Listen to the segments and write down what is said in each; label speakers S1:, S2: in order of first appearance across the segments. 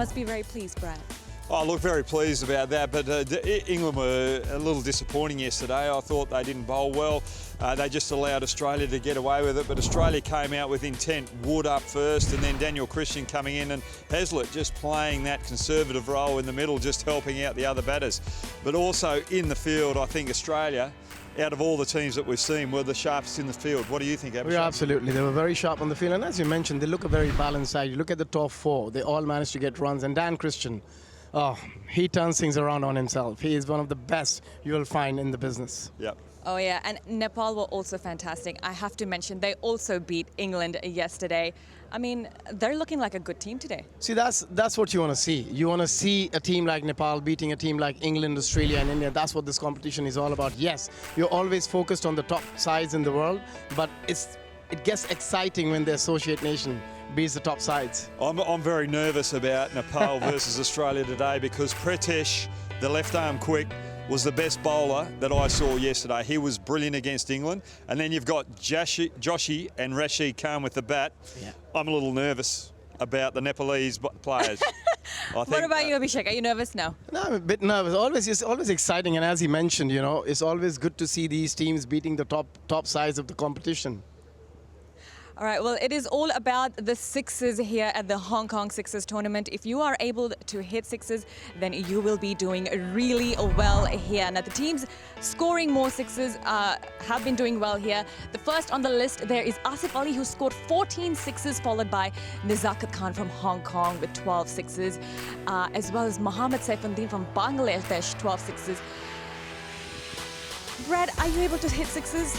S1: must be very pleased, Brad.
S2: I look very pleased about that, but England were a little disappointing yesterday. I thought they didn't bowl well. They just allowed Australia to get away with it, but Australia came out with intent. Wood up first, and then Daniel Christian coming in, and Hazlitt just playing that conservative role in the middle, just helping out the other batters. But also in the field, I think Australia, out of all the teams that we've seen, were the sharpest in the field. What do you think, Abhishek?
S3: Yeah, absolutely. They were very sharp on the field, and as you mentioned, they look a very balanced side. You look at the top four, they all managed to get runs, and Dan Christian, he turns things around on himself. He is one of the best you will find in the business.
S2: Yep.
S1: Oh yeah, and Nepal were also fantastic. I have to mention, they also beat England yesterday. I mean, they're looking like a good team today.
S3: See, that's what you want to see. You want to see a team like Nepal beating a team like England, Australia, and India. That's what this competition is all about. Yes, you're always focused on the top sides in the world, but it gets exciting when the associate nation beats the top sides.
S2: I'm very nervous about Nepal versus Australia today because Pritesh, the left arm quick, was the best bowler that I saw yesterday. He was brilliant against England. And then you've got Joshi and Rashid Khan with the bat. Yeah. I'm a little nervous about the Nepalese players.
S1: What about you, Abhishek? Are you nervous now?
S3: No, I'm a bit nervous. It's always exciting, and as he mentioned, it's always good to see these teams beating the top sides of the competition.
S1: All right, well, it is all about the sixes here at the Hong Kong Sixes tournament. If you are able to hit sixes, then you will be doing really well here. Now, the teams scoring more sixes have been doing well here. The first on the list there is Asif Ali, who scored 14 sixes, followed by Nizakat Khan from Hong Kong with 12 sixes, as well as Mohammad Saifuddin from Bangladesh, 12 sixes. Brad, are you able to hit sixes?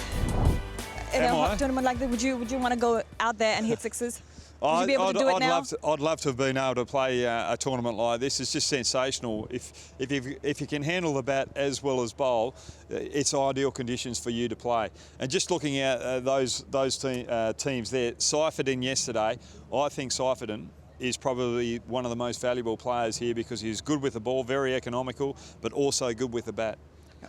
S1: In a tournament like that, would you want to go out there and hit sixes? Would you be able to do it now?
S2: I'd love to have been able to play a tournament like this. It's just sensational. If you can handle the bat as well as bowl, it's ideal conditions for you to play. And just looking at those teams there, Saifuddin yesterday, I think Saifuddin is probably one of the most valuable players here because he's good with the ball, very economical, but also good with the bat.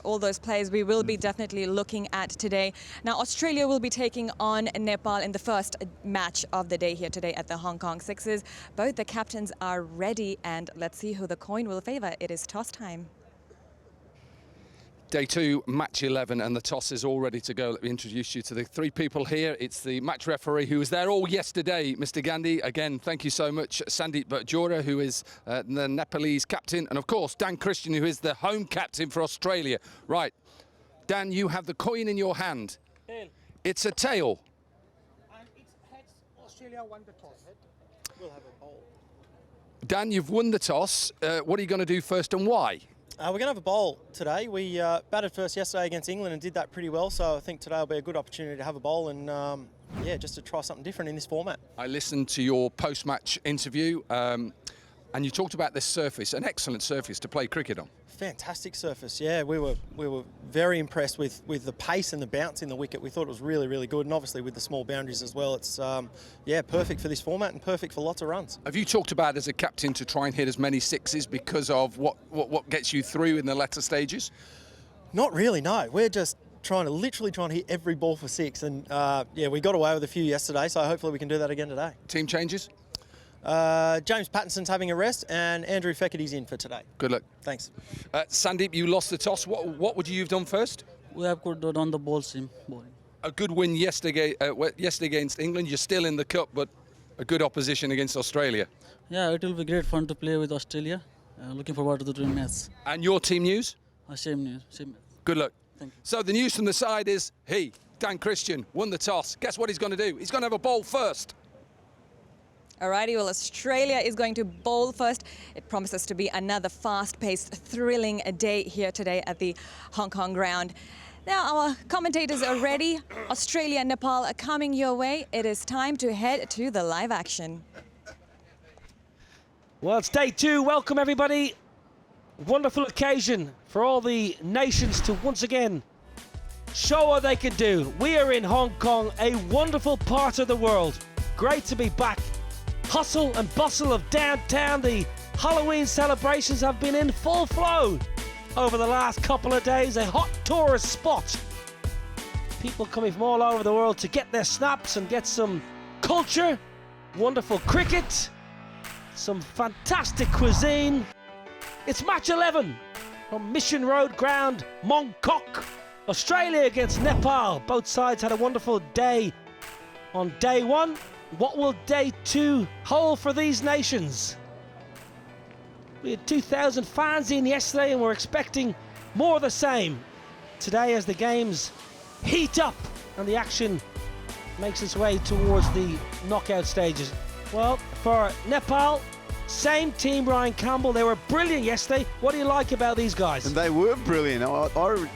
S1: All those players we will be definitely looking at today. Now, Australia will be taking on Nepal in the first match of the day here today at the Hong Kong Sixes. Both the captains are ready, and let's see who the coin will favour. It is toss time.
S4: Day 2, match 11, and the toss is all ready to go. Let me introduce you to the three people here. It's the match referee who was there all yesterday, Mr. Gandhi. Again, thank you so much. Sandeep Bhatjora, who is the Nepalese captain, and of course, Dan Christian, who is the home captain for Australia. Right, Dan, you have the coin in your hand.
S5: Tail.
S4: It's a tail.
S5: And it's heads. Australia won the toss. We'll have a bowl.
S4: Dan, you've won the toss. What are you going to do first and why?
S5: We're going to have a bowl today. We batted first yesterday against England and did that pretty well, so I think today will be a good opportunity to have a bowl and, yeah, just to try something different in this format.
S4: I listened to your post-match interview and you talked about this surface, an excellent surface to play cricket on.
S5: Fantastic surface, yeah. We were very impressed with the pace and the bounce in the wicket. We thought it was really, really good, and obviously with the small boundaries as well, it's yeah, perfect for this format and perfect for lots of runs.
S4: Have you talked about as a captain to try and hit as many sixes because of what gets you through in the latter stages?
S5: Not really, no. We're just literally trying to hit every ball for six, and yeah, we got away with a few yesterday, so hopefully we can do that again today.
S4: Team changes?
S5: James Pattinson's having a rest, and Andrew Feckerty's in for today.
S4: Good luck.
S5: Thanks.
S4: Sandeep, you lost the toss. What would you have done first?
S6: We have could do on the ball seam.
S4: A good win yesterday against England. You're still in the cup, but a good opposition against Australia.
S6: Yeah, it will be great fun to play with Australia. Looking forward to the dream match.
S4: And your team news?
S6: Same news. Same.
S4: Good luck.
S6: Thank you.
S4: So the news from the side is Dan Christian, won the toss. Guess what he's going to do? He's going to have a bowl first.
S1: Alrighty, well, Australia is going to bowl first. It promises to be another fast-paced, thrilling day here today at the Hong Kong ground. Now, our commentators are ready. Australia and Nepal are coming your way. It is time to head to the live action.
S7: Well, it's day 2. Welcome, everybody. Wonderful occasion for all the nations to once again show what they can do. We are in Hong Kong, a wonderful part of the world. Great to be back. Hustle and bustle of downtown. The Halloween celebrations have been in full flow over the last couple of days. A hot tourist spot. People coming from all over the world to get their snaps and get some culture. Wonderful cricket. some fantastic cuisine. It's match 11 from Mission Road Ground, Mongkok. Australia against Nepal. Both sides had a wonderful day on day one. What will day two hold for these nations? We had 2,000 fans in yesterday and we're expecting more of the same today as the games heat up and the action makes its way towards the knockout stages. Well, for Nepal, same team, Ryan Campbell. They were brilliant yesterday. What do you like about these guys?
S8: And they were brilliant.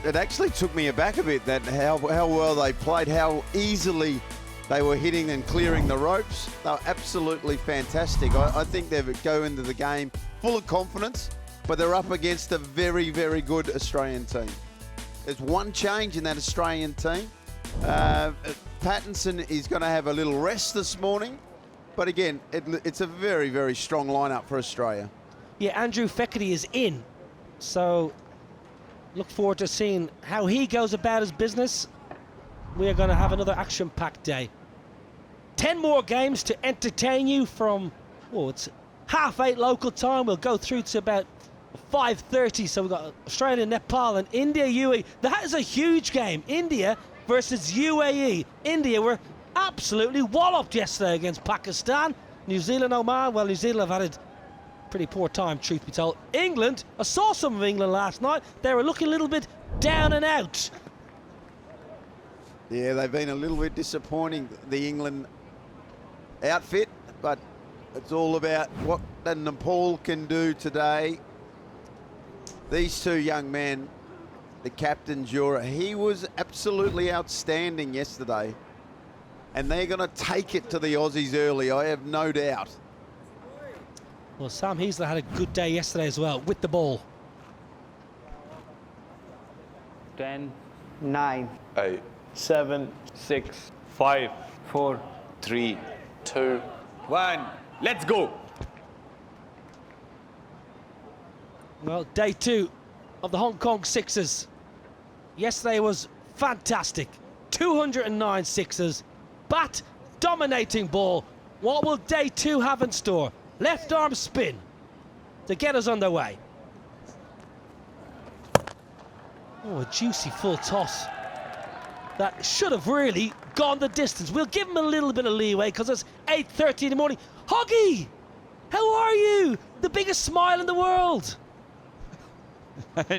S8: It actually took me aback a bit that how well they played, how easily they were hitting and clearing the ropes. They were absolutely fantastic. I think they go into the game full of confidence, but they're up against a very, very good Australian team. There's one change in that Australian team. Pattinson is going to have a little rest this morning. But again, it's a very, very strong lineup for Australia.
S7: Yeah, Andrew Feckerty is in. So look forward to seeing how he goes about his business. We are going to have another action-packed day. 10 more games to entertain you from, it's 8:30 local time. We'll go through to about 5:30. So we've got Australia, Nepal and India, UAE. That is a huge game. India versus UAE. India were absolutely walloped yesterday against Pakistan. New Zealand, Oman, well, New Zealand have had a pretty poor time, truth be told. England, I saw some of England last night. They were looking a little bit down and out.
S8: Yeah, they've been a little bit disappointing, the England outfit, but it's all about what the Nepal can do today. These two young men, the captain, Jura, he was absolutely outstanding yesterday. And they're going to take it to the Aussies early, I have no doubt.
S7: Well, Sam Heasler had a good day yesterday as well with the ball.
S9: 10,
S10: 9,
S9: 8,
S10: 7,
S9: 6, 5,
S10: 4,
S9: 3, 2, 1. Let's go.
S7: Well, day two of the Hong Kong Sixers. Yesterday was fantastic. 209 sixes. Bat dominating ball. What will day two have in store? Left arm spin to get us underway. Oh, a juicy full toss. That should have really gone the distance. We'll give him a little bit of leeway because it's 8:30 in the morning. Hoggy, how are you? The biggest smile in the world.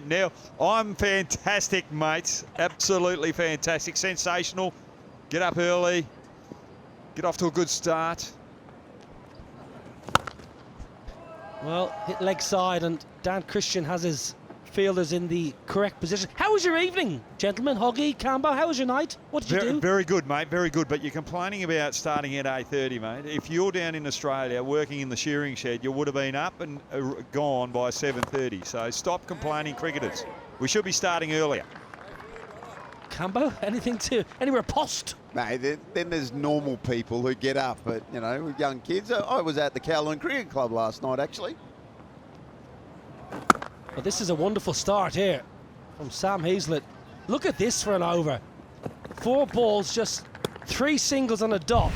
S2: Neil, I'm fantastic, mates. Absolutely fantastic. Sensational. Get up early. Get off to a good start.
S7: Well, hit leg side and Dan Christian has his fielders in the correct position. How was your evening, gentlemen? Hoggy, Cambo, how was your night? What did you do?
S2: Very good, mate, very good. But you're complaining about starting at 8:30, mate. If you're down in Australia working in the shearing shed, you would have been up and gone by 7:30. So stop complaining, cricketers. We should be starting earlier.
S7: Cambo, any riposte?
S8: Mate, then there's normal people who get up, but, you know, with young kids. I was at the Kowloon Cricket Club last night, actually.
S7: Well, this is a wonderful start here from Sam Heasler. Look at this for an over. 4 balls, just 3 singles on a dot.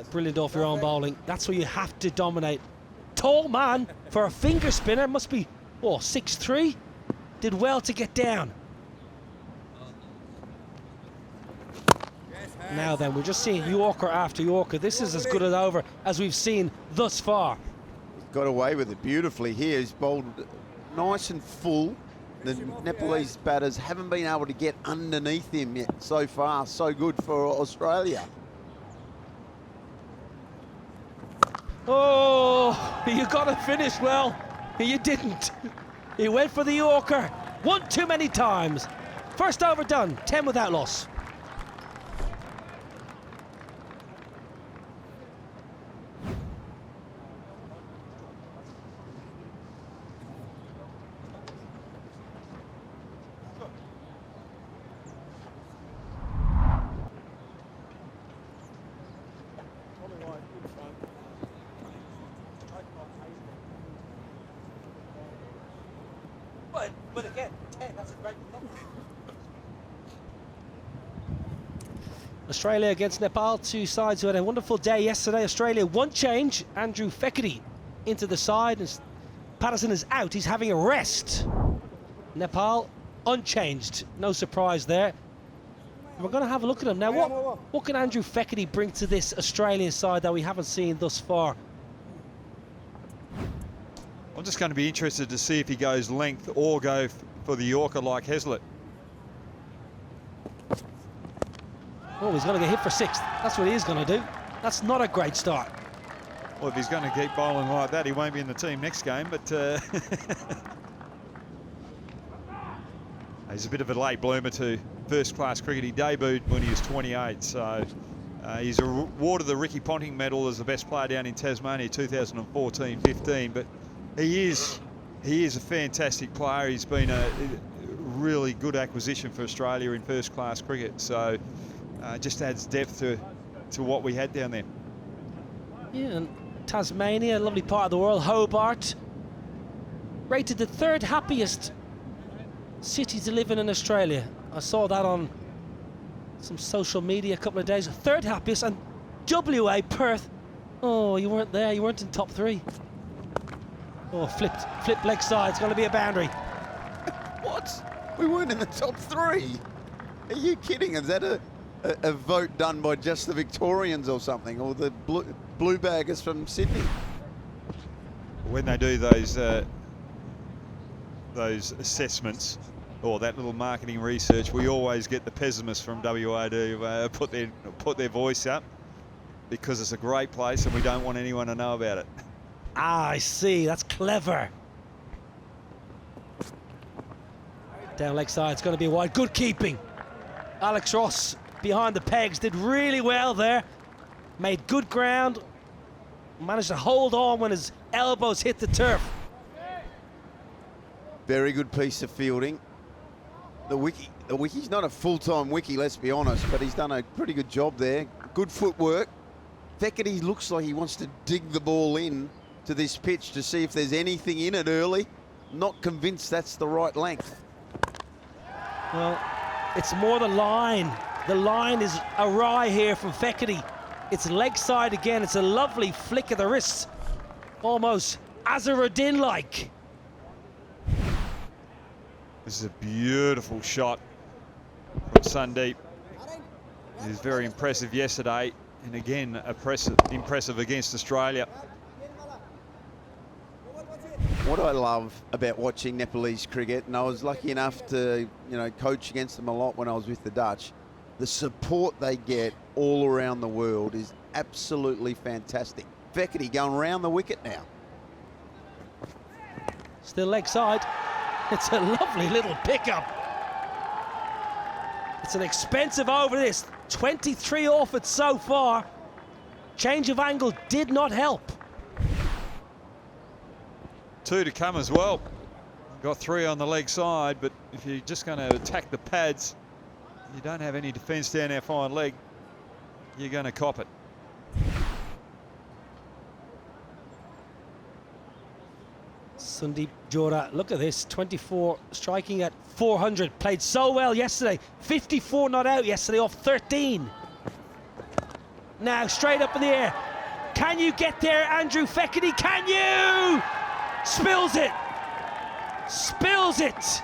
S7: Brilliant off your own bowling. That's where you have to dominate. Tall man for a finger spinner. Must be, 6'3". Did well to get down. Now then, we're just seeing Yorker after Yorker. This is as good an over as we've seen thus far.
S8: Got away with it beautifully here. He's bowled nice and full. The Nepalese batters haven't been able to get underneath him yet so far. So good for Australia.
S7: Oh, you got to finish well. You didn't. He went for the Yorker. One too many times. First over done, 10 without loss. But again, 10, that's a great number. Australia against Nepal, two sides who had a wonderful day yesterday. Australia, one change, Andrew Fekete into the side. As Patterson is out, he's having a rest. Nepal, unchanged, no surprise there. We're going to have a look at him now. What can Andrew Fekete bring to this Australian side that we haven't seen thus far?
S2: I'm just going to be interested to see if he goes length or go for the Yorker like Heslett.
S7: Oh, he's going to get hit for sixth. That's what he is going to do. That's not a great start.
S2: Well, if he's going to keep bowling like that, he won't be in the team next game, but he's a bit of a late bloomer to first-class cricket. He debuted when he was 28, so he's awarded the Ricky Ponting medal as the best player down in Tasmania 2014-15, but he is a fantastic player. He's been a really good acquisition for Australia in first-class cricket, so just adds depth to what we had down there.
S7: Yeah, and Tasmania, a lovely part of the world, Hobart, rated the third happiest city to live in Australia. I saw that on some social media a couple of days. Third happiest, and WA, Perth. Oh, you weren't there. You weren't in top three. Oh, flipped leg side. It's going to be a boundary.
S8: What? We weren't in the top three. Are you kidding? Is that a vote done by just the Victorians or something, or the blue baggers from Sydney?
S2: When they do those assessments or that little marketing research, we always get the pessimists from WA to put their voice up because it's a great place and we don't want anyone to know about it.
S7: Ah, I see. That's clever. Down leg side. It's going to be wide. Good keeping. Alex Ross behind the pegs did really well there. Made good ground. Managed to hold on when his elbows hit the turf.
S8: Very good piece of fielding. The wicky's not a full-time wicky, let's be honest, but he's done a pretty good job there. Good footwork. Fekete looks like he wants to dig the ball in to this pitch to see if there's anything in it early. Not convinced that's the right length.
S7: Well, it's more the line. The line is awry here from Fekete. It's leg side again. It's a lovely flick of the wrist. Almost Azharuddin-like.
S2: This is a beautiful shot from Sandeep. He was very impressive yesterday, and again, impressive against Australia.
S8: What I love about watching Nepalese cricket, and I was lucky enough to, coach against them a lot when I was with the Dutch, the support they get all around the world is absolutely fantastic. Fekete going around the wicket now.
S7: Still leg side. It's a lovely little pickup. It's an expensive over this. 23 off it so far. Change of angle did not help.
S2: 2 to come as well. Got 3 on the leg side, but if you're just going to attack the pads, you don't have any defence down our fine leg, you're going to cop it.
S7: Sandeep Johra, look at this, 24 striking at 400, played so well yesterday, 54 not out yesterday off 13. Now straight up in the air, can you get there, Andrew Fekete, can you? Spills it, spills it.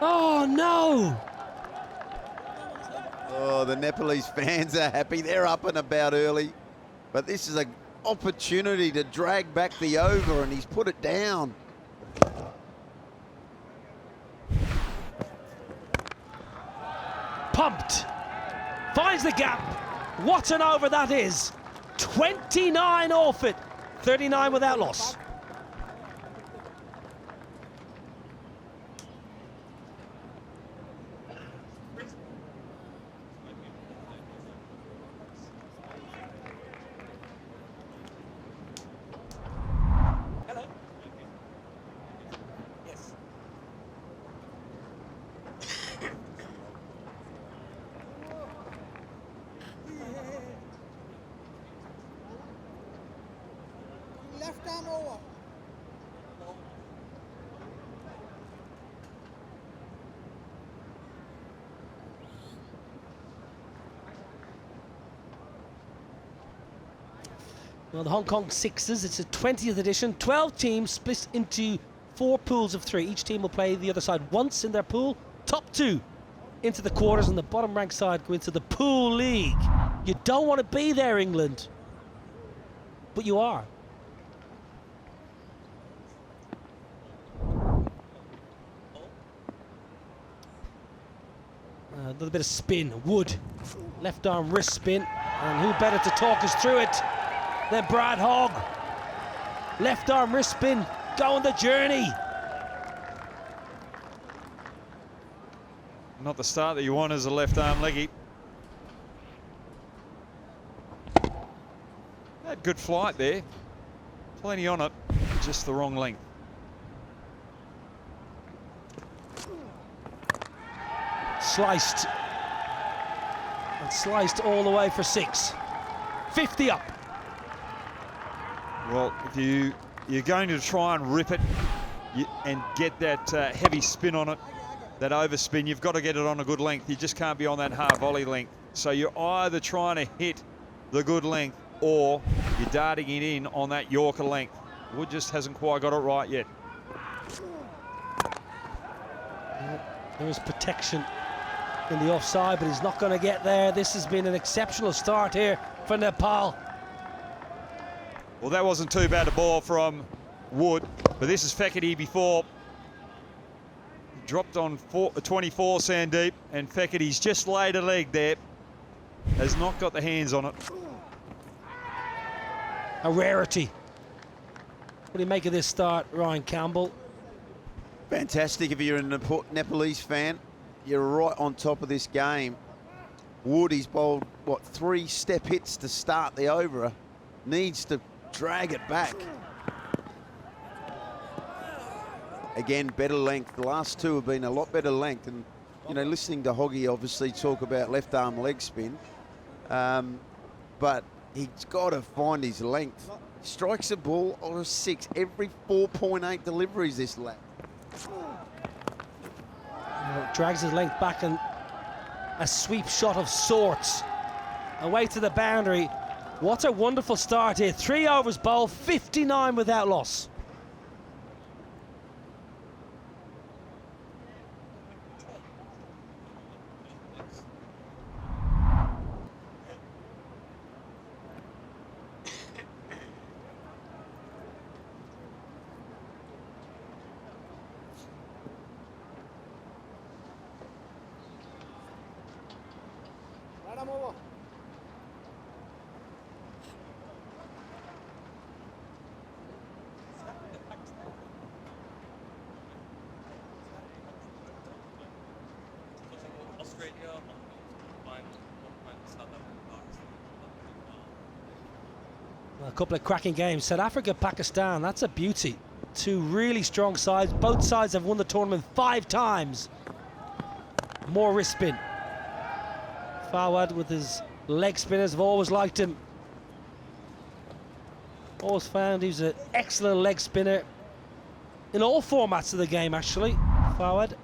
S7: Oh no.
S8: Oh, the Nepalese fans are happy, they're up and about early, but this is an opportunity to drag back the over, and he's put it down.
S7: Pumped, finds the gap. What an over that is. 29 off it, 39 without loss. Well, the Hong Kong Sixers, it's a 20th edition. 12 teams split into 4 pools of 3. Each team will play the other side once in their pool. Top 2 into the quarters, and the bottom ranked side go into the pool league. You don't want to be there, England, but you are. A little bit of spin. Wood, left arm wrist spin, and who better to talk us through it than Brad Hogg? Left arm wrist spin, going the journey.
S2: Not the start that you want as a left arm leggy. Had good flight there. Plenty on it, just the wrong length.
S7: Sliced. And sliced all the way for 6. 50 up.
S2: Well, if you're going to try and rip it and get that heavy spin on it, that overspin, you've got to get it on a good length. You just can't be on that half volley length. So you're either trying to hit the good length or you're darting it in on that Yorker length. Wood just hasn't quite got it right yet.
S7: There is protection in the offside, but he's not going to get there. This has been an exceptional start here for Nepal.
S2: Well, that wasn't too bad a ball from Wood, but this is Fekete before. Dropped on 24, Sandeep, and Fekete's just laid a leg there. Has not got the hands on it.
S7: A rarity. What do you make of this start, Ryan Campbell?
S8: Fantastic if you're a Nepalese fan. You're right on top of this game. Wood, he's bowled, what, 3 step hits to start the over. Needs to drag it back. Again, better length. The last 2 have been a lot better length. And, you know, listening to Hoggy obviously talk about left arm leg spin. But he's got to find his length. Strikes a ball on a 6 every 4.8 deliveries this lap.
S7: Drags his length back and a sweep shot of sorts. Away to the boundary. What a wonderful start here. 3 overs bowled, 59 without loss. A couple of cracking games. South Africa, Pakistan, that's a beauty. 2 really strong sides. Both sides have won the tournament 5 times. More wrist spin. Fawad with his leg spinners, have always liked him. Always found he's an excellent leg spinner in all formats of the game, actually. Fawad.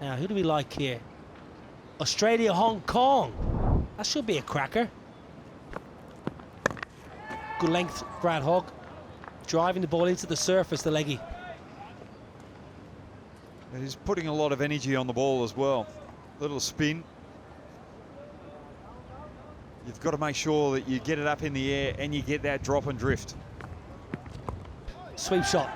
S7: Now, who do we like here? Australia, Hong Kong. That should be a cracker. Good length, Brad Hogg. Driving the ball into the surface, the leggy.
S2: He's putting a lot of energy on the ball as well. Little spin. You've got to make sure that you get it up in the air and you get that drop and drift.
S7: Sweep shot.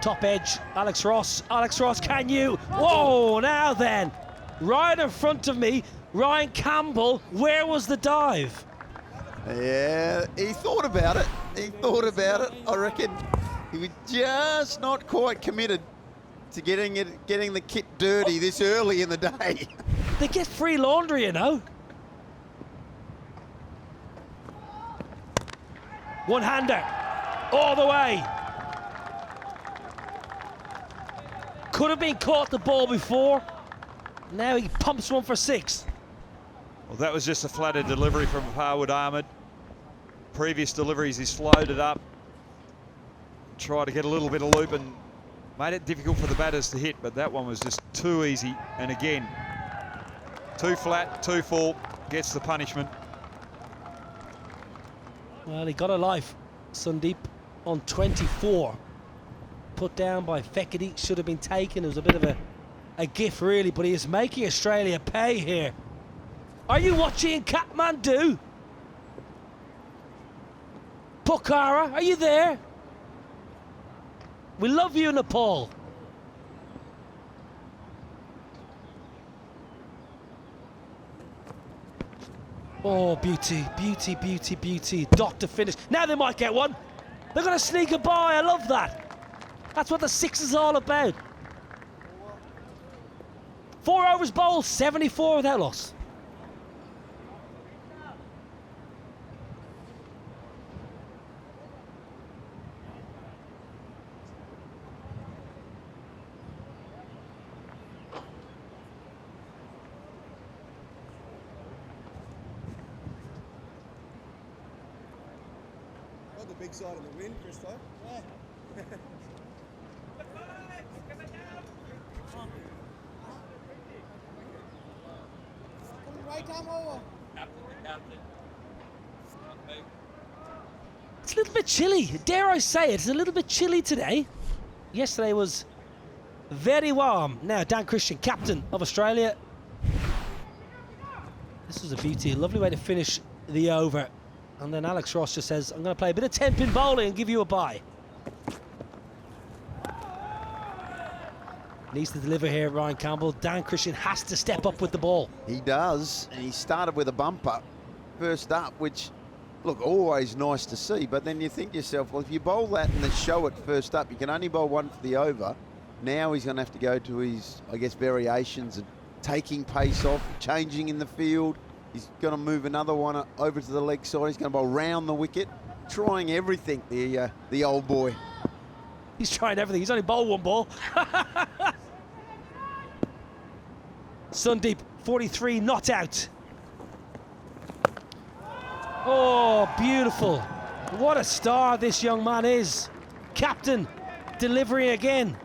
S7: Top edge, Alex Ross. Alex Ross, can you? Whoa, now then. Right in front of me, Ryan Campbell. Where was the dive?
S8: Yeah, he thought about it. He thought about it. I reckon he was just not quite committed to getting the kit dirty this early in the day.
S7: They get free laundry, you know. One-hander, all the way. Could have been caught the ball before. Now he pumps one for 6.
S2: Well, that was just a flatted delivery from Harwood Ahmed. Previous deliveries, he slowed it up, tried to get a little bit of loop and made it difficult for the batters to hit, but that one was just too easy. And again, too flat, too full, gets the punishment.
S7: Well, he got a life. Sundeep on 24. Put down by Fekete, should have been taken. It was a bit of a gift really, but he is making Australia pay here. Are you watching Kathmandu? Pokhara, are you there? We love you, Nepal. Oh, beauty, beauty, beauty, beauty. Dot to finish. Now they might get one. They're going to sneak it by. I love that. That's what the six is all about. 4 overs bowled, 74 without loss.
S10: The big side of the wind, Christo. Yeah.
S7: It's a little bit chilly. Dare I say it? It's a little bit chilly today. Yesterday was very warm. Now, Dan Christian, captain of Australia. This was a beauty. A lovely way to finish the over. And then Alex Ross just says, I'm going to play a bit of 10-pin bowling and give you a bye. Needs to deliver here, Ryan Campbell. Dan Christian has to step up with the ball.
S8: He does, and he started with a bumper first up, which, look, always nice to see. But then you think to yourself, well, if you bowl that and then show it first up, you can only bowl one for the over. Now he's going to have to go to his, I guess, variations and taking pace off, changing in the field. He's going to move another one over to the leg side. He's going to bowl round the wicket, trying everything, the old boy.
S7: He's trying everything. He's only bowled one ball. Sundeep, 43, not out. Oh, beautiful. What a star this young man is. Captain, delivering again.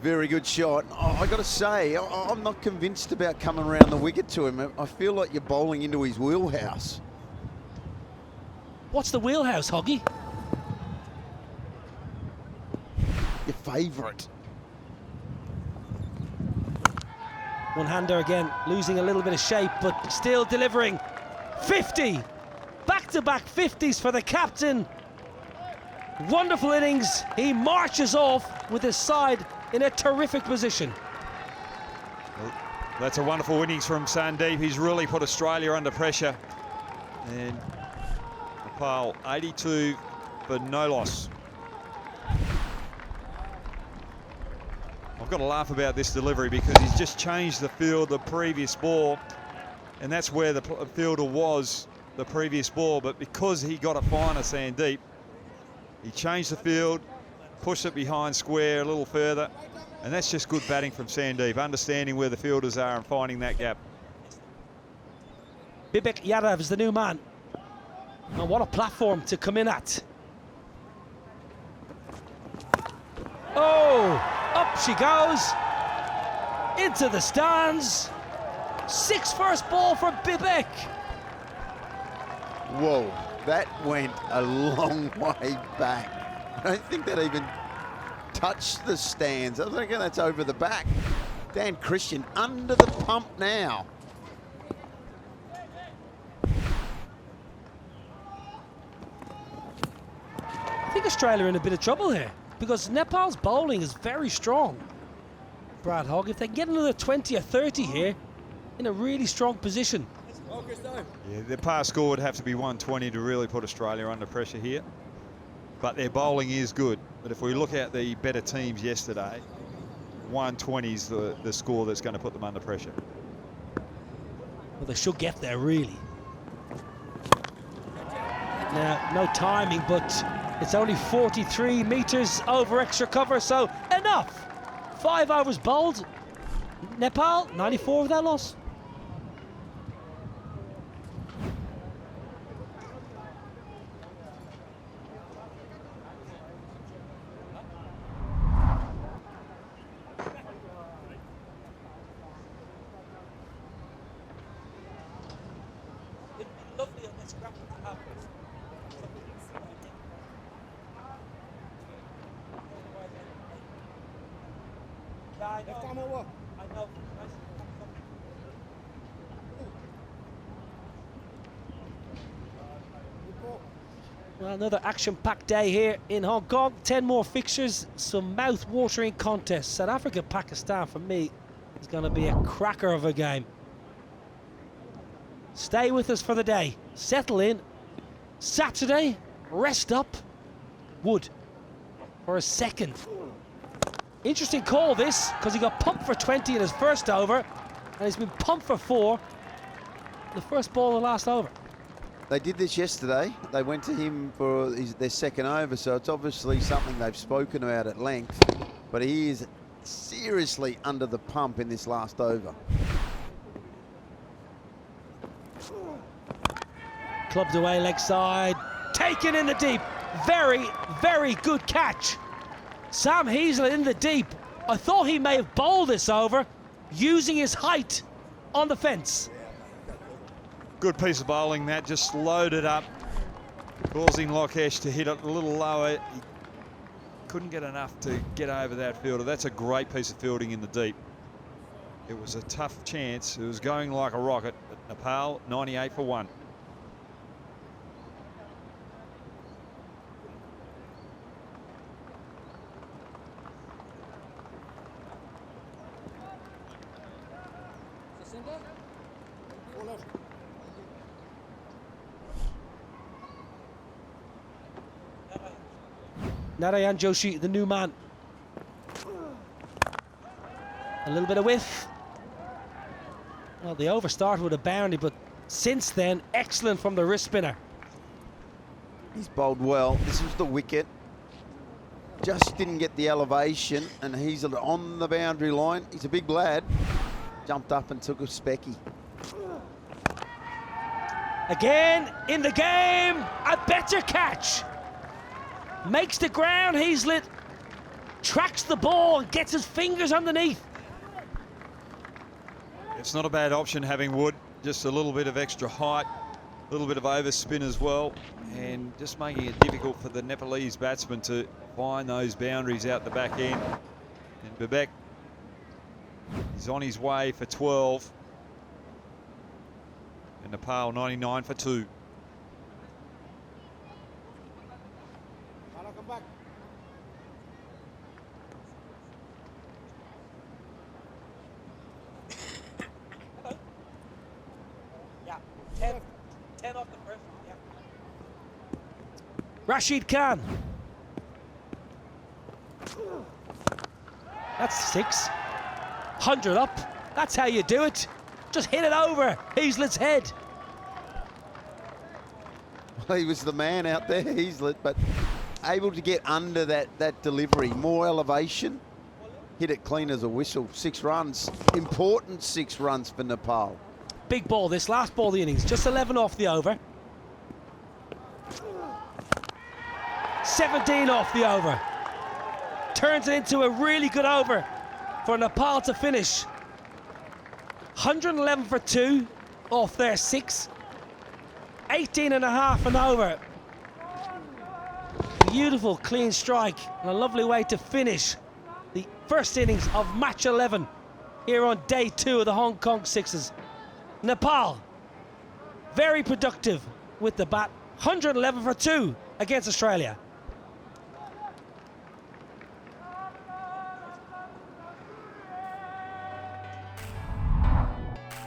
S8: Very good shot. Oh, I got to say, I'm not convinced about coming around the wicket to him. I feel like you're bowling into his wheelhouse.
S7: What's the wheelhouse, Hoggy?
S8: Your favourite.
S7: One-hander again, losing a little bit of shape, but still delivering. 50! Back-to-back 50s for the captain. Wonderful innings. He marches off with his side in a terrific position.
S2: Well, that's a wonderful innings from Sandeep. He's really put Australia under pressure. And Nepal, 82 for no loss. I've got to laugh about this delivery because he's just changed the field the previous ball, and that's where the fielder was the previous ball. But because he got a finer, Sandeep, he changed the field, pushed it behind square a little further, and that's just good batting from Sandeep, understanding where the fielders are and finding that gap.
S7: Bibek Yadav is the new man. And what a platform to come in at. Oh, up she goes. Into the stands. 6 first ball for Bibek.
S8: Whoa, that went a long way back. I don't think that even touched the stands. I think that's over the back. Dan Christian under the pump now.
S7: I think Australia are in a bit of trouble here because Nepal's bowling is very strong. Brad Hogg, if they can get another 20 or 30 here, in a really strong position.
S2: Yeah, their par score would have to be 120 to really put Australia under pressure here. But their bowling is good. But if we look at the better teams yesterday, 120 is the score that's going to put them under pressure.
S7: Well, they should get there, really. Now, no timing, but it's only 43 metres over extra cover, so enough. 5 overs bowled. Nepal, 94 without loss. I
S10: Left arm over.
S7: know. Well, another action-packed day here in Hong Kong. 10 more fixtures, some mouth-watering contests. South Africa, Pakistan, for me, is going to be a cracker of a game. Stay with us for the day. Settle in. Saturday, rest up. Wood for a second. Interesting call this, because he got pumped for 20 in his first over, and he's been pumped for 4 the first ball of the last over.
S8: They did this yesterday. They went to him for their second over, so it's obviously something they've spoken about at length. But he is seriously under the pump in this last over.
S7: Clubbed away leg side, taken in the deep. Very, very good catch. Sam Heaslett in the deep. I thought he may have bowled this over using his height on the fence.
S2: Good piece of bowling that, just loaded up, causing Lokesh to hit it a little lower. He couldn't get enough to get over that fielder. That's a great piece of fielding in the deep. It was a tough chance. It was going like a rocket, but Nepal 98 for 1.
S10: Four left.
S7: Narayan Joshi, the new man. A little bit of width. Well, the over started with a boundary, but since then, excellent from the wrist spinner.
S8: He's bowled well. This was the wicket. Just didn't get the elevation, and he's on the boundary line. He's a big lad. Jumped up and took a specky.
S7: Again, in the game, a better catch. Makes the ground, Heaslett tracks the ball and gets his fingers underneath.
S2: It's not a bad option having Wood, just a little bit of extra height, a little bit of overspin as well, and just making it difficult for the Nepalese batsmen to find those boundaries out the back end. And Bebek is on his way for 12. And Nepal 99 for 2.
S10: Come back.
S7: Yeah, 10 off the first. Yeah. Rashid Khan. That's 6. 100 up. That's how you do it. Just hit it over Heaslett's head.
S8: Well, he was the man out there, Heaslett, but able to get under that delivery. More elevation. Hit it clean as a whistle. 6 runs. Important 6 runs for Nepal.
S7: Big ball, this last ball of the innings. Just 11 off the over. 17 off the over. Turns it into a really good over for Nepal to finish. 111 for 2 off their 6. 18 and a half and over. Beautiful clean strike and a lovely way to finish the first innings of match 11 here on day 2 of the Hong Kong Sixes. Nepal, very productive with the bat. 111 for 2 against Australia.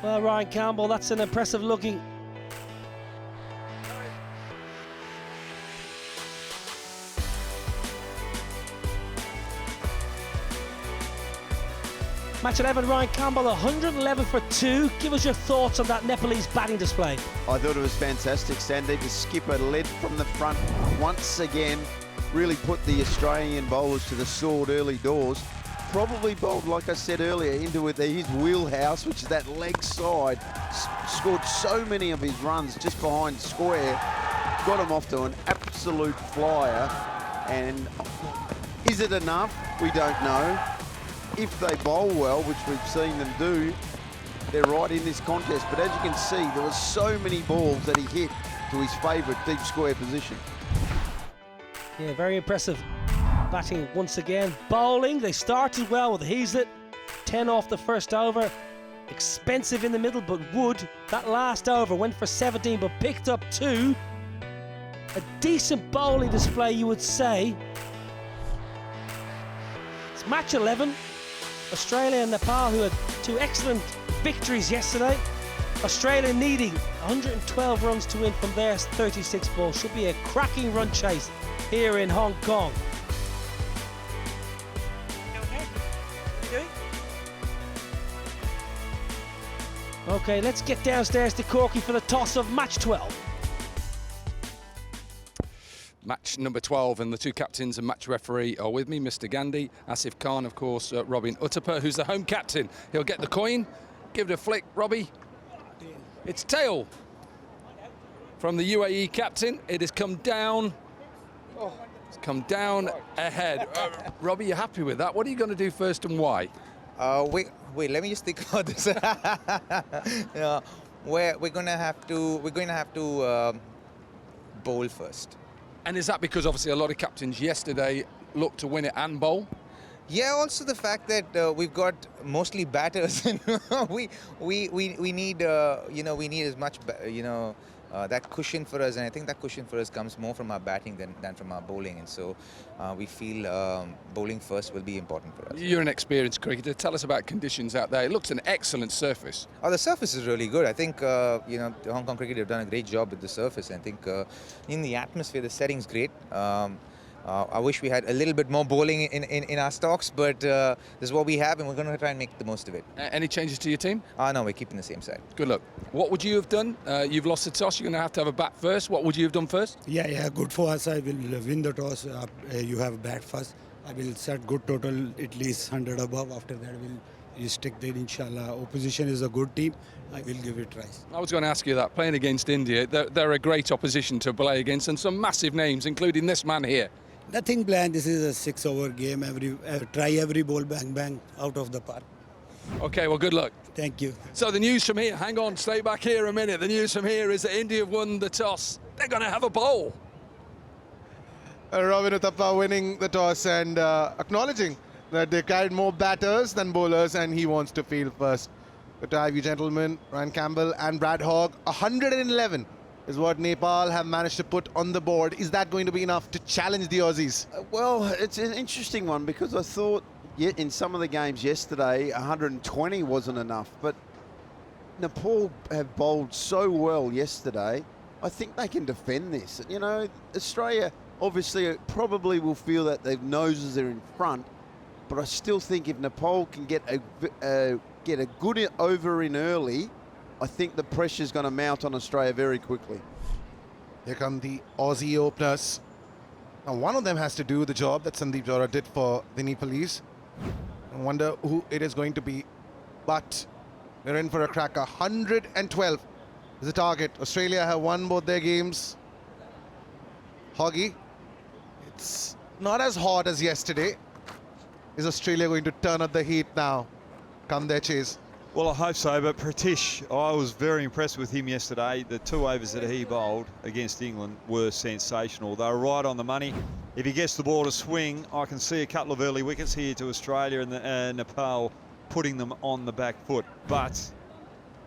S7: Well, Ryan Campbell, that's an impressive looking. Match 11, Ryan Campbell, 111 for 2. Give us your thoughts on that Nepalese batting display.
S8: I thought it was fantastic, Sandeep. The skipper led from the front once again. Really put the Australian bowlers to the sword early doors. Probably bowled, like I said earlier, into his wheelhouse, which is that leg side. Scored so many of his runs just behind square. Got him off to an absolute flyer. And is it enough? We don't know. If they bowl well, which we've seen them do, they're right in this contest. But as you can see, there were so many balls that he hit to his favourite deep square position.
S7: Yeah, very impressive batting once again. Bowling, they started well with Heaslett. 10 off the first over. Expensive in the middle, but Wood, that last over, went for 17, but picked up 2. A decent bowling display, you would say. It's match 11. Australia and Nepal, who had 2 excellent victories yesterday. Australia needing 112 runs to win from their 36 balls. Should be a cracking run chase here in Hong Kong. Okay, let's get downstairs to Corky for the toss of match 12.
S4: Match number 12, and the 2 captains and match referee are with me, Mr. Gandhi, Asif Khan, of course, Robin Uttappa, who's the home captain. He'll get the coin. Give it a flick, Robbie. It's tail from the UAE captain. It has come down. It's come down ahead. Robbie, you happy with that? What are you going to do first and why?
S11: Wait, let me just think about this. We're going to have to bowl first.
S4: And is that because obviously a lot of captains yesterday looked to win it and bowl?
S11: Yeah, also the fact that we've got mostly batters, and we need we need as much that cushion for us, and I think that cushion for us comes more from our batting than from our bowling, and so we feel bowling first will be important for us.
S4: You're an experienced cricketer. Tell us about conditions out there. It looks an excellent surface.
S11: Oh, the surface is really good. I think the Hong Kong cricket have done a great job with the surface. I think in the atmosphere, the setting's great. I wish we had a little bit more bowling in our stocks, but this is what we have, and we're going to try and make the most of it.
S4: Any changes to your team?
S11: No, we're keeping the same side.
S4: Good luck. What would you have done? You've lost the toss. You're going to have a bat first. What would you have done first?
S10: Yeah, good for us. I will win the toss. You have bat first. I will set good total, at least 100 above. After that, we'll stick there, inshallah. Opposition is a good team. I will give it a try.
S4: I was going to ask you that. Playing against India, they're a great opposition to play against, and some massive names, including this man here.
S10: Nothing planned. This is a 6-over game. Try every ball, bang, bang, out of the park.
S4: Okay, well, good luck.
S10: Thank you.
S4: So the news from here, hang on, stay back here a minute. The news from here is that India have won the toss. They're going to have a bowl.
S3: Robin Uttappa winning the toss and acknowledging that they carried more batters than bowlers, and he wants to field first. Good to have you, gentlemen. Ryan Campbell and Brad Hogg. 111 is what Nepal have managed to put on the board. Is that going to be enough to challenge the Aussies?
S8: Well, it's an interesting one because I thought in some of the games yesterday, 120 wasn't enough. But Nepal have bowled so well yesterday. I think they can defend this. You know, Australia obviously probably will feel that their noses are in front. But I still think if Nepal can get a good over in early, I think the pressure's going to mount on Australia very quickly.
S3: Here come the Aussie openers. Now, one of them has to do the job that Sandeep Johra did for the Nepalese. I wonder who it is going to be. But we're in for a cracker. 112 is the target. Australia have won both their games. Hoggy, it's not as hot as yesterday. Is Australia going to turn up the heat now? Come their chase.
S2: Well, I hope so, but Pratish, I was very impressed with him yesterday. The 2 overs that he bowled against England were sensational. They were right on the money. If he gets the ball to swing, I can see a couple of early wickets here to Australia and Nepal putting them on the back foot. But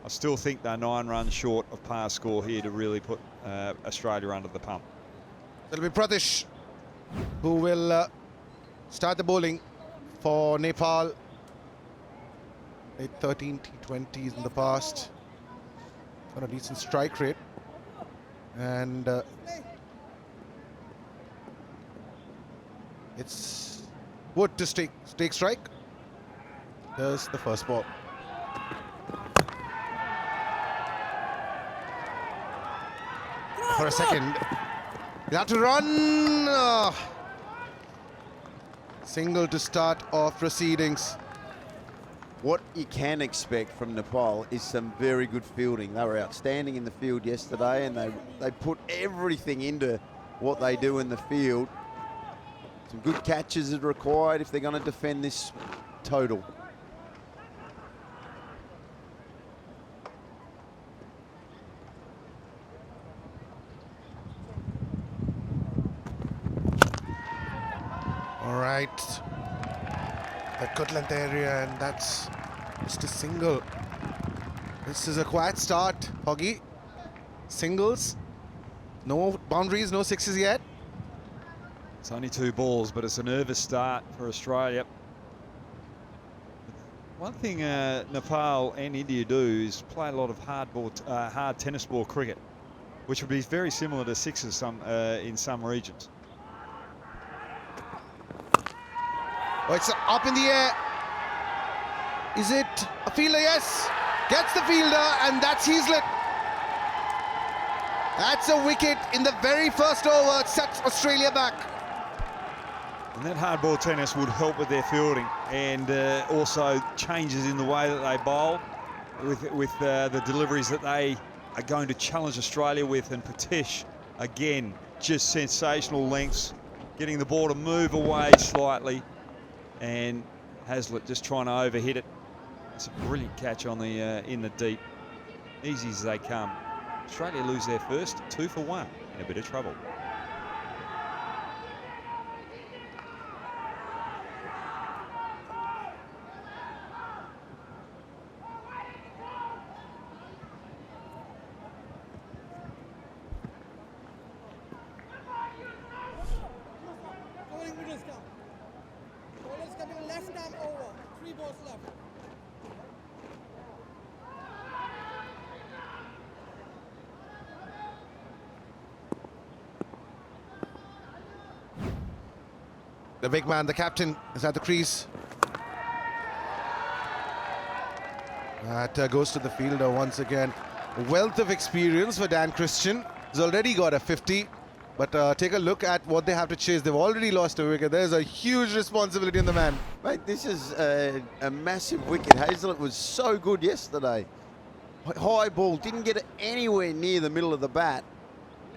S2: I still think they're 9 runs short of par score here to really put Australia under the pump.
S3: It'll be Pratish who will start the bowling for Nepal. Made 13 T20s in the past. Got a decent strike rate. And it's Wood to take strike. There's the first ball. For a second. You have to run. Single to start off proceedings.
S8: What you can expect from Nepal is some very good fielding. They were outstanding in the field yesterday, and they put everything into what they do in the field. Some good catches are required if they're going to defend this total.
S3: All right. That good length area, and that's
S12: Just a single. This is a quiet start, Hoggy. Singles. No boundaries, no sixes yet.
S2: It's only 2 balls, but it's a nervous start for Australia. One thing Nepal and India do is play a lot of hard tennis ball cricket, which would be very similar to sixes in some regions.
S12: Oh, it's up in the air. Is it a fielder? Yes. Gets the fielder, and that's Heaslet. That's a wicket in the very first over. It sets Australia back.
S2: And that hardball tennis would help with their fielding, and also changes in the way that they bowl with the deliveries that they are going to challenge Australia with. And Patish, again, just sensational lengths, getting the ball to move away slightly, and Hazlitt just trying to overhit it. It's a brilliant catch on the in the deep. Easy as they come. Australia lose their first, 2 for 1, in a bit of trouble.
S12: The big man, the captain, is at the crease. That goes to the fielder once again. Wealth of experience for Dan Christian. He's already got a 50. But take a look at what they have to chase. They've already lost a wicket. There's a huge responsibility on the man.
S8: Mate, this is a massive wicket. Hazlitt was so good yesterday. High ball, didn't get it anywhere near the middle of the bat.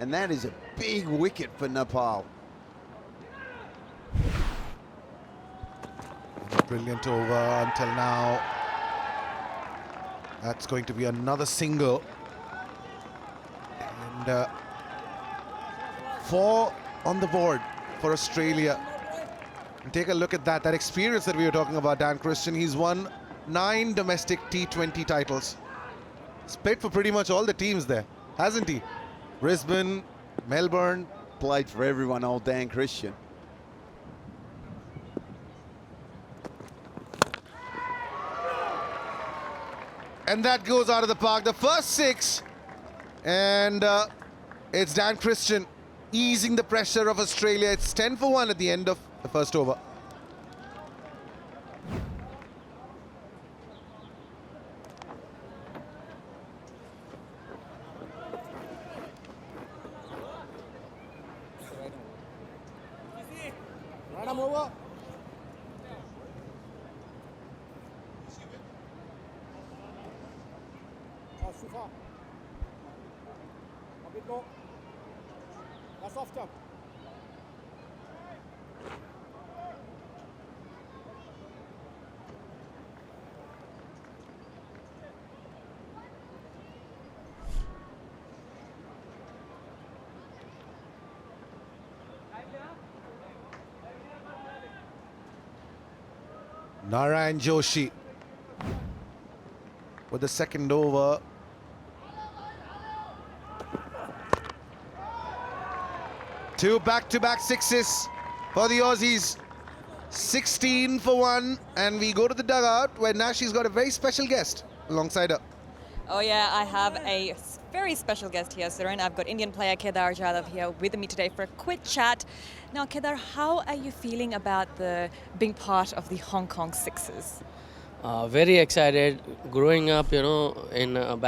S8: And that is a big wicket for Nepal.
S12: Brilliant over until now. That's going to be another single. And 4 on the board for Australia. And take a look at that experience that we were talking about, Dan Christian. He's won 9 domestic T20 titles. He's played for pretty much all the teams there, hasn't he? Brisbane, Melbourne.
S8: Played for everyone, old Dan Christian.
S12: And that goes out of the park. The first 6. And it's Dan Christian easing the pressure of Australia. It's 10 for 1 at the end of the first over.
S13: That's off jump.
S12: Narayan Joshi with the second over. Two back-to-back sixes for the Aussies. 16 for 1, and we go to the dugout where Nashi's got a very special guest alongside her.
S1: Oh yeah, I have a very special guest here, Suren. I've got Indian player Kedar Jadhav here with me today for a quick chat. Now, Kedar, how are you feeling about being part of the Hong Kong Sixers?
S14: Very excited. Growing up, in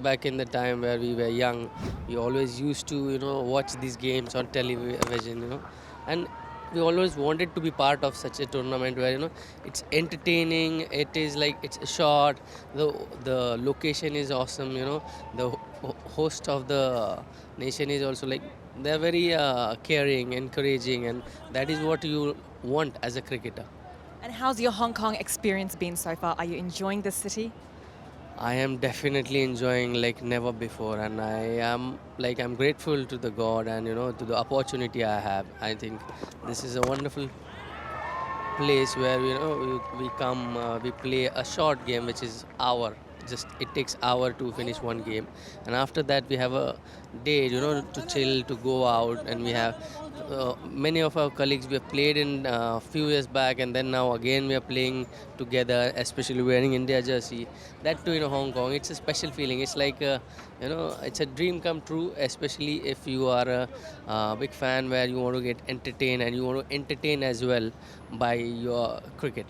S14: back in the time where we were young, we always used to, watch these games on television, and we always wanted to be part of such a tournament where, it's entertaining, it is like, it's short, the location is awesome, the host of the nation is also like, they're very caring, encouraging, and that is what you want as a cricketer.
S1: And how's your Hong Kong experience been so far? Are you enjoying the city?
S14: I am definitely enjoying like never before, and I'm grateful to the God and to the opportunity I have. I think this is a wonderful place where we come, we play a short game, which is hour. Just it takes hour to finish one game, and after that we have a day, to chill, to go out, and we have many of our colleagues we have played in few years back, and then now again we are playing together, especially wearing India jersey. That too, Hong Kong, it's a special feeling. It's like it's a dream come true, especially if you are a big fan where you want to get entertained and you want to entertain as well by your cricket.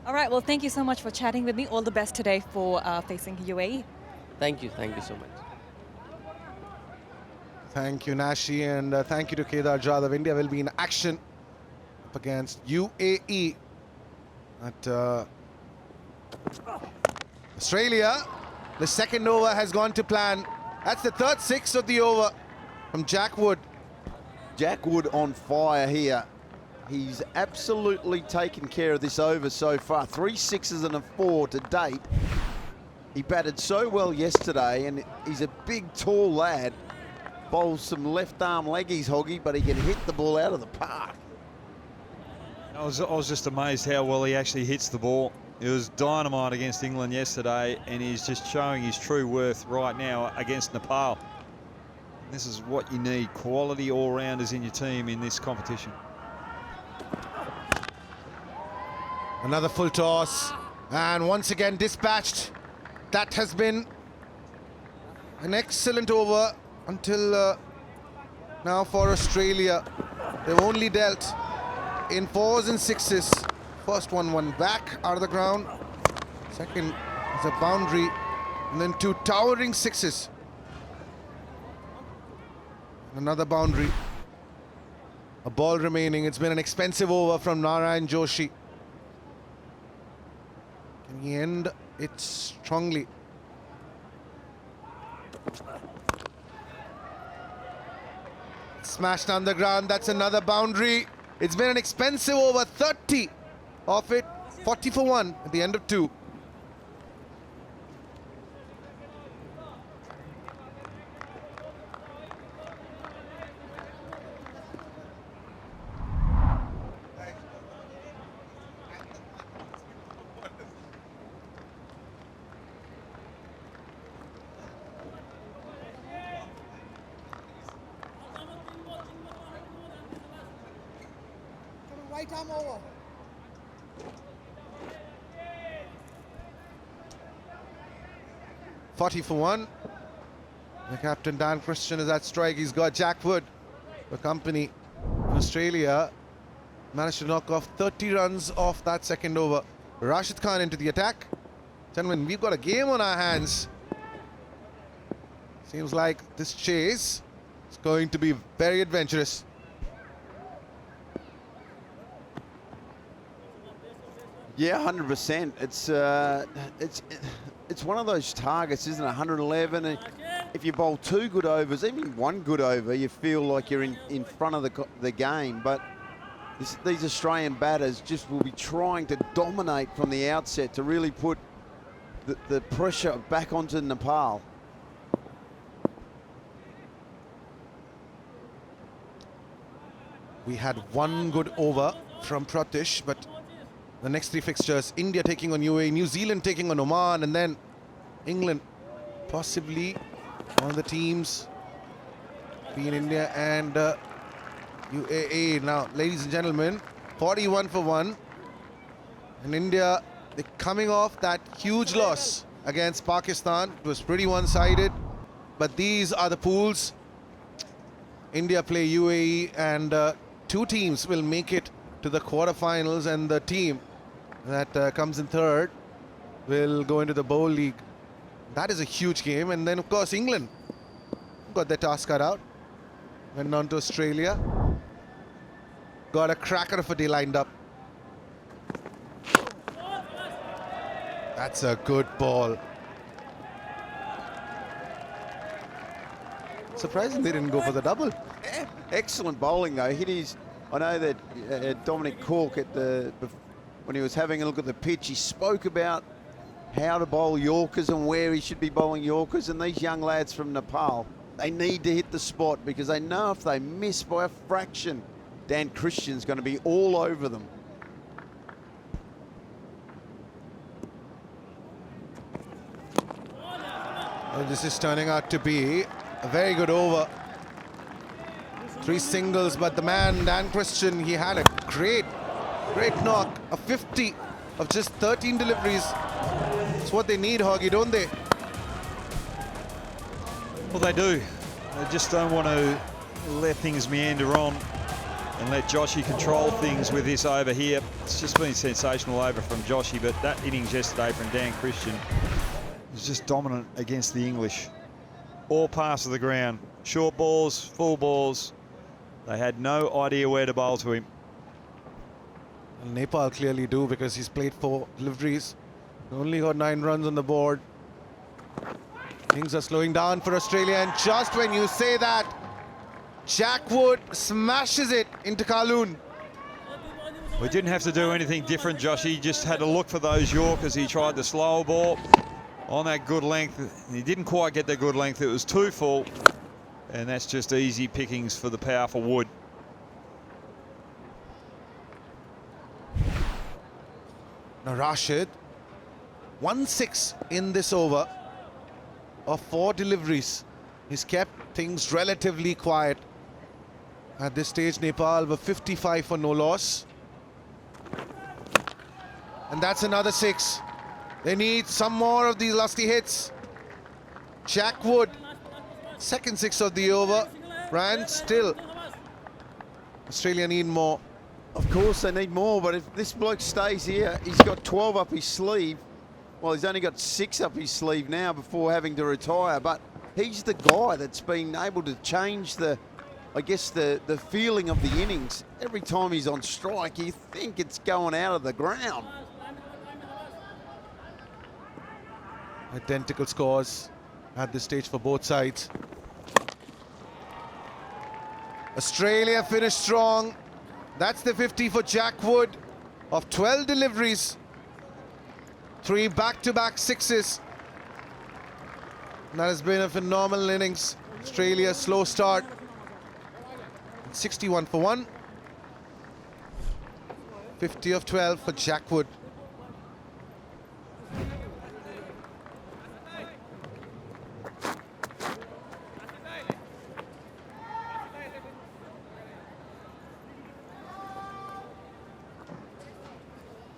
S1: All right, well, thank you so much for chatting with me. All the best today for facing UAE.
S14: Thank you so much.
S12: Thank you, Nashi, and thank you to Kedar Jadhav. India will be in action up against UAE at Australia. The second over has gone to plan. That's the third six of the over from Jack Wood.
S8: Jack Wood on fire here. He's absolutely taken care of this over so far. 3 sixes and a 4 to date. He batted so well yesterday, and he's a big, tall lad. Bowls some left arm leggies, Hoggy, but he can hit the ball out of the park.
S2: I was just amazed how well he actually hits the ball. It was dynamite against England yesterday, and he's just showing his true worth right now against Nepal. This is what you need, quality all-rounders in your team in this competition.
S12: Another full toss, and once again dispatched. That has been an excellent over until now for Australia. They've only dealt in 4s and 6s. First one back out of the ground. Second is a boundary, and then 2 towering 6s. Another boundary. A ball remaining. It's been an expensive over from Narayan Joshi. Can he end it strongly? Smashed on the ground. That's another boundary. It's been an expensive over. 30 off it. 40 for 1 at the end of 2.
S13: Right arm over.
S12: $40 for 1. The captain Dan Christian is at strike. He's got Jack Wood for company. Australia managed to knock off 30 runs off that second over. Rashid Khan into the attack. Gentlemen, we've got a game on our hands. Seems like this chase is going to be very adventurous.
S8: Yeah, 100%. It's one of those targets, isn't it? 111. And if you bowl 2 good overs, even 1 good over, you feel like you're in front of the game. But these Australian batters just will be trying to dominate from the outset to really put the pressure back onto Nepal.
S12: We had 1 good over from Pratish, but the next 3 fixtures, India taking on UAE, New Zealand taking on Oman, and then England, possibly one of the teams being India and UAE. Now, ladies and gentlemen, 41 for 1. And India, they're coming off that huge loss against Pakistan. It was pretty one-sided, but these are the pools. India play UAE, and 2 teams will make it to the quarterfinals, and the team that comes in third will go into the Bowl League. That is a huge game. And then, of course, England got their task cut out. Went on to Australia. Got a cracker of a day lined up. That's a good ball. Surprising they didn't go for the double.
S8: Excellent bowling, though. Hit his... I know that Dominic Cork when he was having a look at the pitch, he spoke about how to bowl Yorkers and where he should be bowling Yorkers. And these young lads from Nepal, they need to hit the spot because they know if they miss by a fraction, Dan Christian's going to be all over them.
S12: Well, this is turning out to be a very good over. 3 singles, but the man, Dan Christian, he had a great knock. A 50 of just 13 deliveries. It's what they need, Hoggy, don't they?
S2: Well, they do. They just don't want to let things meander on and let Joshy control things with this over here. It's just been sensational over from Joshy, but that innings yesterday from Dan Christian was just dominant against the English. All parts of the ground, short balls, full balls. They had no idea where to bowl to him.
S12: Well, Nepal clearly do, because he's played 4 deliveries. Only got 9 runs on the board. Things are slowing down for Australia, and just when you say that, Jack Wood smashes it into Kaloon.
S2: We didn't have to do anything different, Josh. He just had to look for those Yorkers. He tried the slower ball on that good length. He didn't quite get that good length. It was too full, and that's just easy pickings for the powerful Wood.
S12: Now Rashid, 1-6 in this over of 4 deliveries. He's kept things relatively quiet. At this stage, Nepal were 55 for no loss. And that's another 6. They need some more of these lusty hits. Jack Wood, second 6 of the over. Rand still. Australia need more.
S8: Of course they need more, but if this bloke stays here, he's got 12 up his sleeve. Well, he's only got 6 up his sleeve now before having to retire, but he's the guy that's been able to change the feeling of the innings. Every time he's on strike, you think it's going out of the ground.
S12: Identical scores at this stage for both sides. Australia finished strong. That's the 50 for Jack Wood of 12 deliveries. 3 back-to-back 6s. That has been a phenomenal innings. Australia slow start. 61 for 1. 50 of 12 for Jack Wood.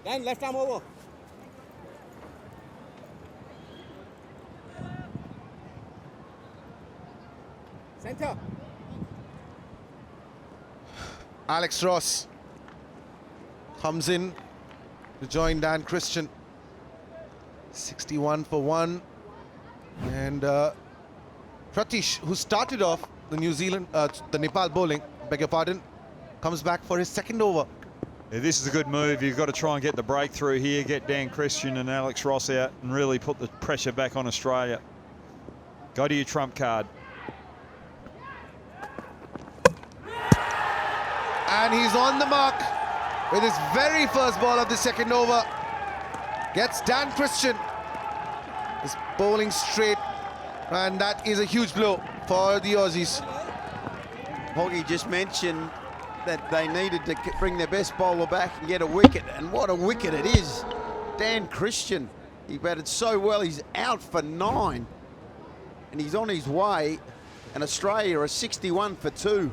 S13: Then left arm over. Center.
S12: Alex Ross comes in to join Dan Christian. 61 for 1. And Pratish, who started off the the Nepal bowling, beg your pardon, comes back for his second over.
S2: Yeah, this is a good move. You've got to try and get the breakthrough here, get Dan Christian and Alex Ross out and really put the pressure back on Australia. Go to your trump card.
S12: And he's on the mark with his very first ball of the second over. Gets Dan Christian. He's bowling straight, and that is a huge blow for the Aussies.
S8: Hoggy just mentioned that they needed to bring their best bowler back and get a wicket, and what a wicket it is. Dan Christian, he batted so well, he's out for 9, and he's on his way, and Australia are 61 for 2.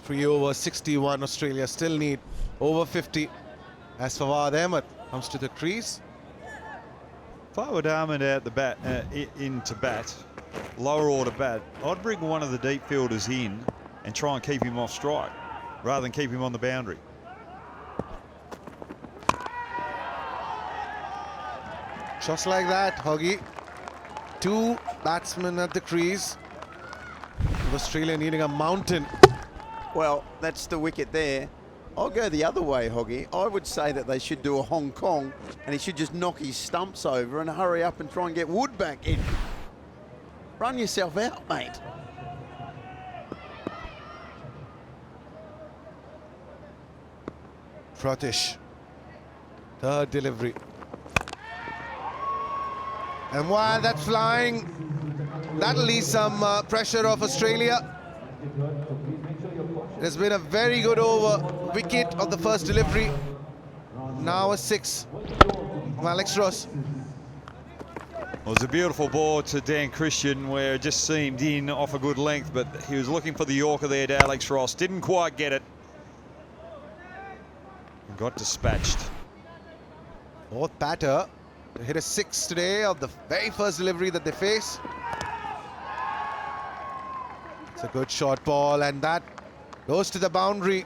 S12: Three over 61, Australia still need over 50. As Fawad Ahmed comes to the crease.
S2: Fawad Ahmed out the bat, into bat, lower order bat. I'd bring one of the deep fielders in and try and keep him off strike rather than keep him on the boundary.
S12: Just like that, Hoggy. 2 batsmen at the crease. With Australia needing a mountain.
S8: Well, that's the wicket there. I'll go the other way, Hoggy. I would say that they should do a Hong Kong and he should just knock his stumps over and hurry up and try and get Wood back in. Run yourself out, mate.
S12: Pratish. Third delivery. And while that's flying, that'll ease some pressure off Australia. It has been a very good over. Wicket of the first delivery. Now a 6 from Alex Ross.
S2: Well, it was a beautiful ball to Dan Christian where it just seemed in off a good length, but he was looking for the Yorker there to Alex Ross. Didn't quite get it. And got dispatched.
S12: Fourth batter to hit a 6 today of the very first delivery that they face. It's a good short ball, and that goes to the boundary.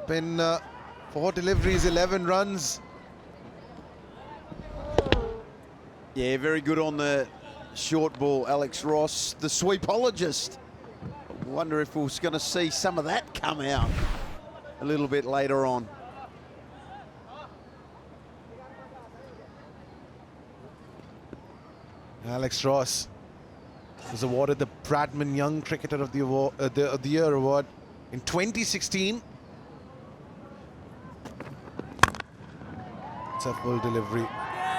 S12: Been 4 deliveries, 11 runs.
S8: Yeah, very good on the short ball, Alex Ross, the sweepologist. I wonder if we're going to see some of that come out a little bit later on.
S12: Alex Ross was awarded the Bradman Young Cricketer of the Year award in 2016. It's a full delivery,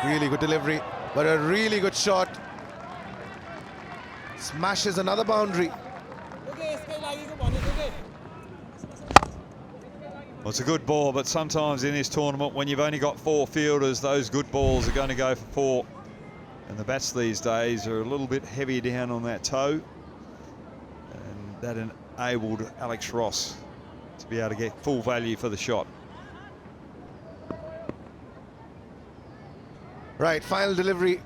S12: really good delivery, but a really good shot. Smashes another boundary.
S2: Well, it's a good ball, but sometimes in this tournament, when you've only got 4 fielders, those good balls are going to go for 4. And the bats these days are a little bit heavier down on that toe. And that enabled Alex Ross to be able to get full value for the shot.
S12: Right, final delivery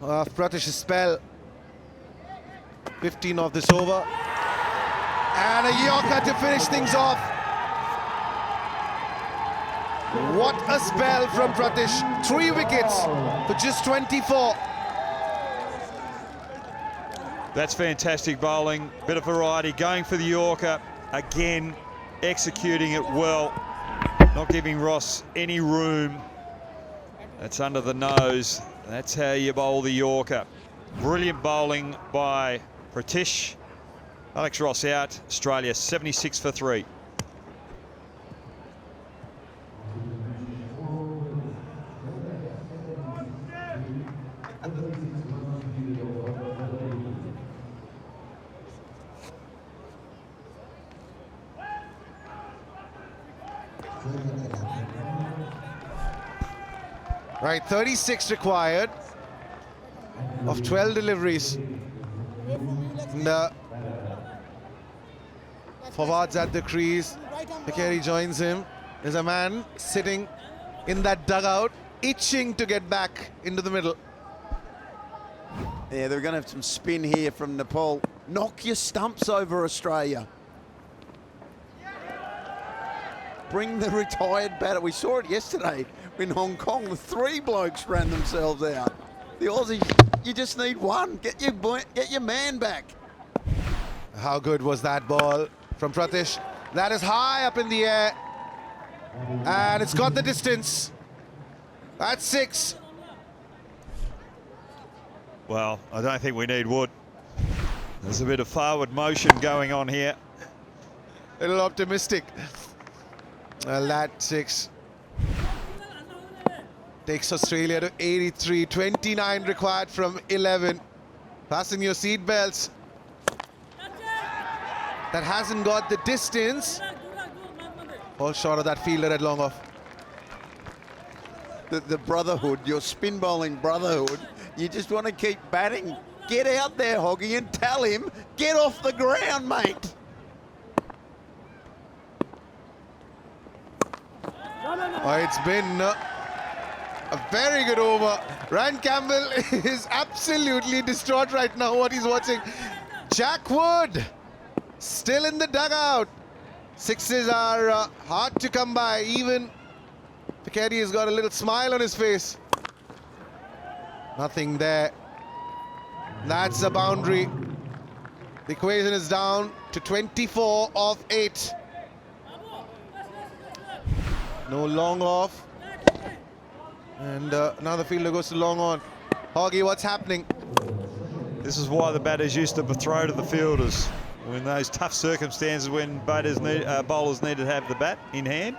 S12: of Pratish's spell. 15 of this over. And a Yorker to finish things off. What a spell from Pratish. 3 wickets for just 24.
S2: That's fantastic bowling. Bit of variety, going for the Yorker. Again, executing it well. Not giving Ross any room. That's under the nose. That's how you bowl the Yorker. Brilliant bowling by Pratish. Alex Ross out. Australia 76 for 3.
S12: Right, 36 required of 12 deliveries. And Fawad's at the crease. Pakeri joins him. There's a man sitting in that dugout, itching to get back into the middle.
S8: Yeah, they're going to have some spin here from Nepal. Knock your stumps over, Australia. Bring the retired batter. We saw it yesterday in Hong Kong. The 3 blokes ran themselves out. The Aussies, you just need one. Get your man back.
S12: How good was that ball from Pratish? That is high up in the air. And it's got the distance. That's 6.
S2: Well, I don't think we need wood. There's a bit of forward motion going on here.
S12: A little optimistic. Well, that 6 takes Australia to 83. 29 required from 11. Fasten your seat belts. That hasn't got the distance. All short of that fielder at long off.
S8: The brotherhood, your spin bowling brotherhood, you just want to keep batting. Get out there, Hoggy, and tell him, get off the ground, mate.
S12: Oh, it's been a very good over. Ryan Campbell is absolutely distraught right now what he's watching. Jack Wood still in the dugout. 6s are hard to come by. Even Pakeri has got a little smile on his face. Nothing there. That's a boundary. The equation is down to 24 of 8. No long off. And now the fielder goes to long on. Hoggy, what's happening?
S2: This is why the batters used to throw to the fielders. in those tough circumstances when bowlers need to have the bat in hand.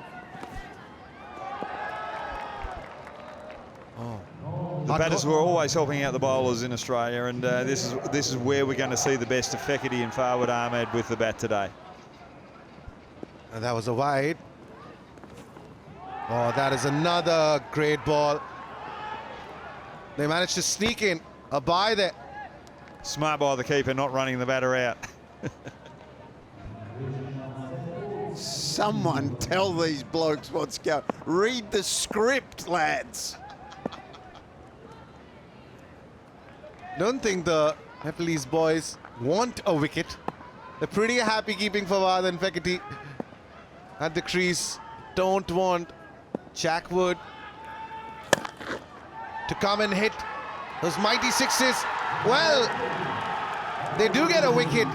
S2: The batters were always helping out the bowlers in Australia, and this is where we're going to see the best of Fekete and Farwood Ahmed with the bat today.
S12: And that was a wide. Oh, that is another great ball. They managed to sneak in a bye there.
S2: Smart by the keeper, not running the batter out.
S8: Someone tell these blokes what's going. Read the script, lads.
S12: Don't think the Nepalese boys want a wicket. They're pretty happy keeping Fawad and Fekete at the crease. Don't want Jack Wood to come and hit those mighty sixes. Well, they do get a wicket.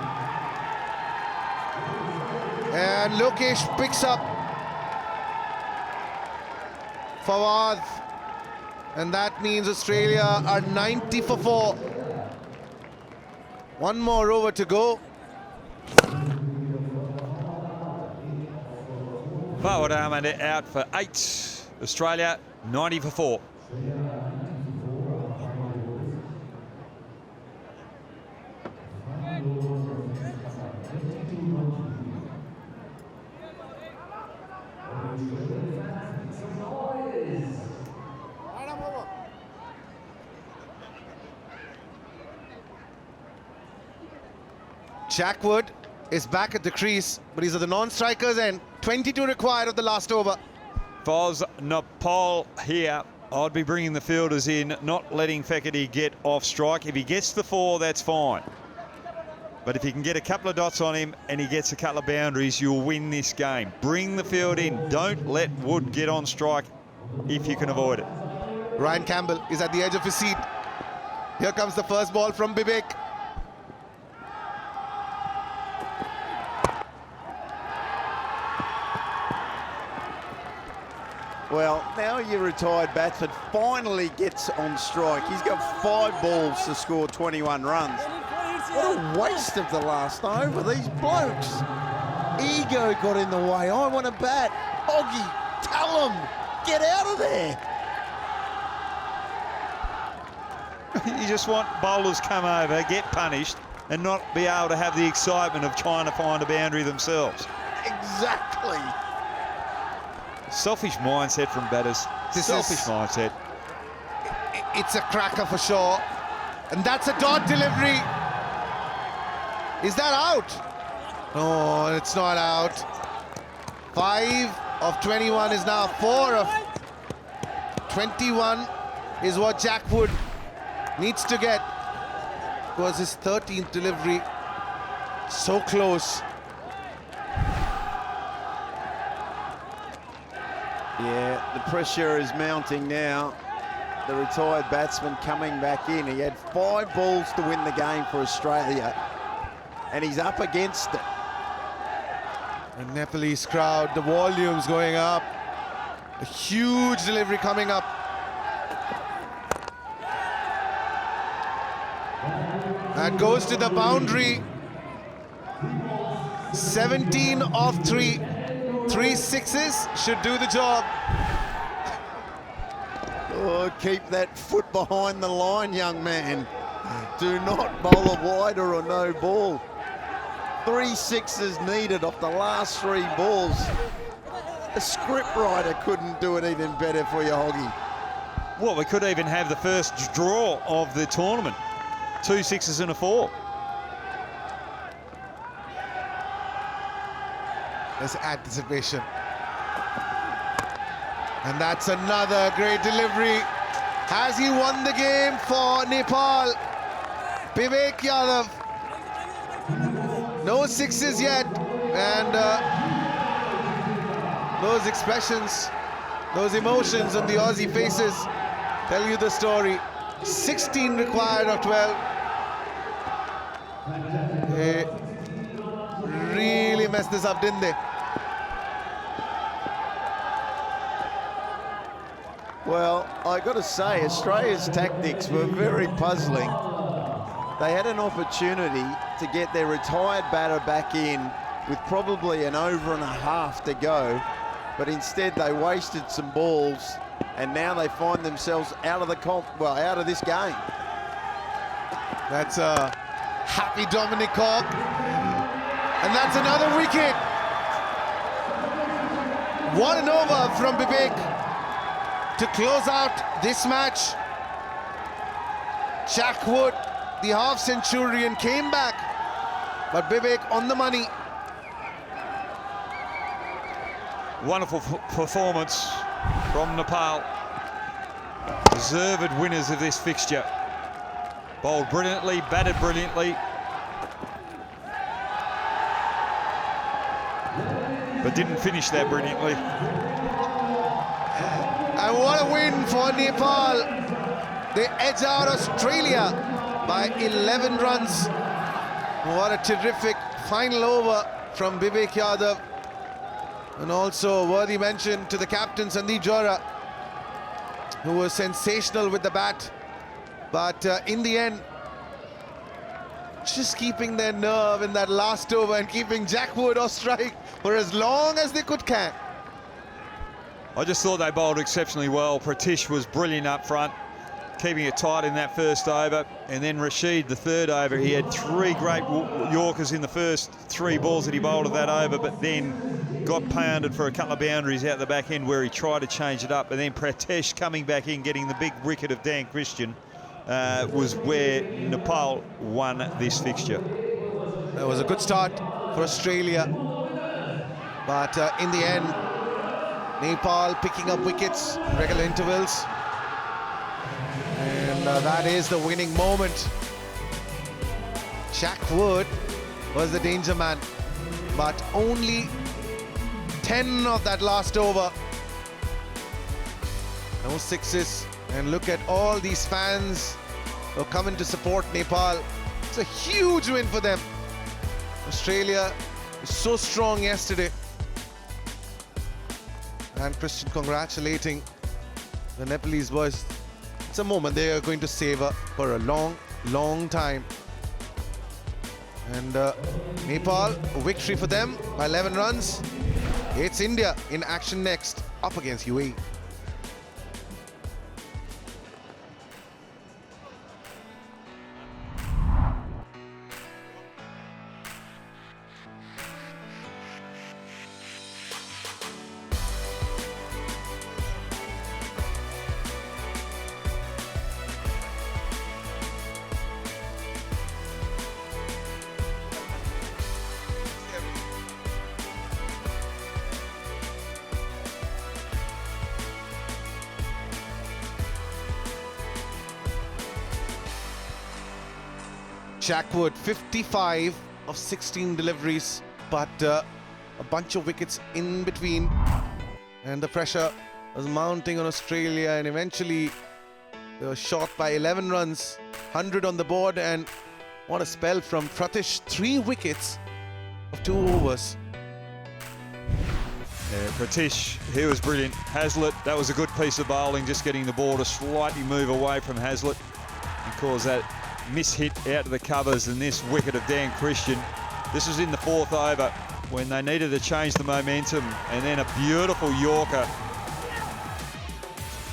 S12: And Lokesh picks up Fawad. And that means Australia are 90 for 4. One more over to go.
S2: Farwood Ahmed out for 8. Australia 90 for 4.
S12: Jack Wood is back at the crease, but he's at the non-strikers end. 22 required of the last over.
S2: Foz Nepal here. I'd be bringing the fielders in, not letting Fekete get off strike. If he gets the 4, that's fine. But if you can get a couple of dots on him and he gets a couple of boundaries, you'll win this game. Bring the field in. Don't let Wood get on strike if you can avoid it.
S12: Ryan Campbell is at the edge of his seat. Here comes the first ball from Bibek.
S8: Well, now your retired batsman finally gets on strike. He's got 5 balls to score 21 runs. What a waste of the last over. These blokes. Ego got in the way. I want to bat. Hoggy, tell them, get out of there.
S2: You just want bowlers come over, get punished, and not be able to have the excitement of trying to find a boundary themselves.
S8: Exactly.
S2: Selfish mindset from batters. Selfish mindset.
S12: It's a cracker for sure. And that's a dot delivery. Is that out? No, it's not out. 5 of 21 is now 4 of 21 is what Jack Wood needs to get. It was his 13th delivery. So close.
S8: Yeah, the pressure is mounting now. The retired batsman coming back in. He had 5 balls to win the game for Australia, and he's up against it.
S12: The Nepalese crowd, the volume's going up. A huge delivery coming up. That goes to the boundary. 17 of 3. 3 sixes should do the job.
S8: Oh, keep that foot behind the line, young man. Do not bowl a wide or a no ball. 3 sixes needed off the last 3 balls. A script writer couldn't do it even better for you, Hoggy.
S2: Well, we could even have the first draw of the tournament. 2 sixes and a 4.
S12: There's anticipation. And that's another great delivery. Has he won the game for Nepal? Vivek Yadav. No sixes yet. And those expressions, those emotions on the Aussie faces tell you the story. 16 required of 12. They really messed this up, didn't they?
S8: Well, I got to say, Australia's tactics were very puzzling. They had an opportunity to get their retired batter back in with probably an over and a half to go, but instead they wasted some balls, and now they find themselves out of the out of this game.
S12: That's a happy Dominic Cork, and that's another wicket. 1 and over from Vivek to close out this match. Jack Wood, the half-centurion, came back, but Vivek on the money.
S2: Wonderful performance from Nepal. Deserved winners of this fixture. Bowled brilliantly, batted brilliantly, but didn't finish that brilliantly.
S12: And what a win for Nepal. They edge out Australia by 11 runs. What a terrific final over from Vivek Yadav. And also worthy mention to the captain Sandeep Johra, who was sensational with the bat. But in the end, just keeping their nerve in that last over and keeping Jack Wood off strike for as long as they could can.
S2: I just thought they bowled exceptionally well. Pratish was brilliant up front, keeping it tight in that first over. And then Rashid, the third over, he had 3 great Yorkers in the first 3 balls that he bowled of that over, but then got pounded for a couple of boundaries out the back end where he tried to change it up. And then Pratish coming back in, getting the big wicket of Dan Christian, was where Nepal won this fixture.
S12: It was a good start for Australia, but in the end, Nepal picking up wickets, regular intervals. And that is the winning moment. Jack Wood was the danger man, but only 10 of that last over. No sixes. And look at all these fans who are coming to support Nepal. It's a huge win for them. Australia was so strong yesterday. And Christian congratulating the Nepalese boys. It's a moment they are going to savor for a long, long time. And Nepal, a victory for them by 11 runs. It's India in action next, up against UAE. Jack Wood, 55 of 16 deliveries, but a bunch of wickets in between. And the pressure was mounting on Australia, and eventually they were short by 11 runs, 100 on the board. And what a spell from Pratish, 3 wickets of 2 overs.
S2: Yeah, Pratish, he was brilliant. Hazlitt, that was a good piece of bowling, just getting the ball to slightly move away from Hazlitt and cause that miss-hit out of the covers. And this wicket of Dan Christian, this was in the 4th over when they needed to change the momentum, and then a beautiful Yorker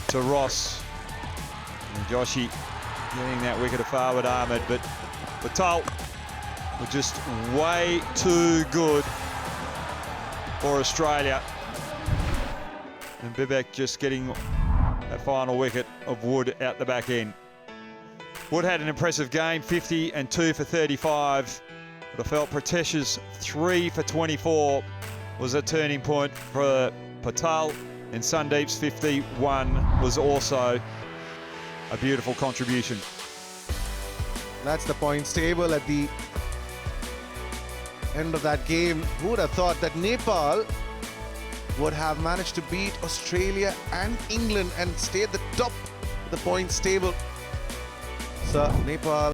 S2: to Ross. And Joshi getting that wicket of Farward Ahmed, but Patel were just way too good for Australia. And Vivek just getting that final wicket of Wood out the back end. Wood had an impressive game, 50 and 2 for 35. But I felt Pratish's 3 for 24 was a turning point for Patel, and Sandeep's 51 was also a beautiful contribution.
S12: That's the points table at the end of that game. Who would have thought that Nepal would have managed to beat Australia and England and stay at the top of the points table? So Nepal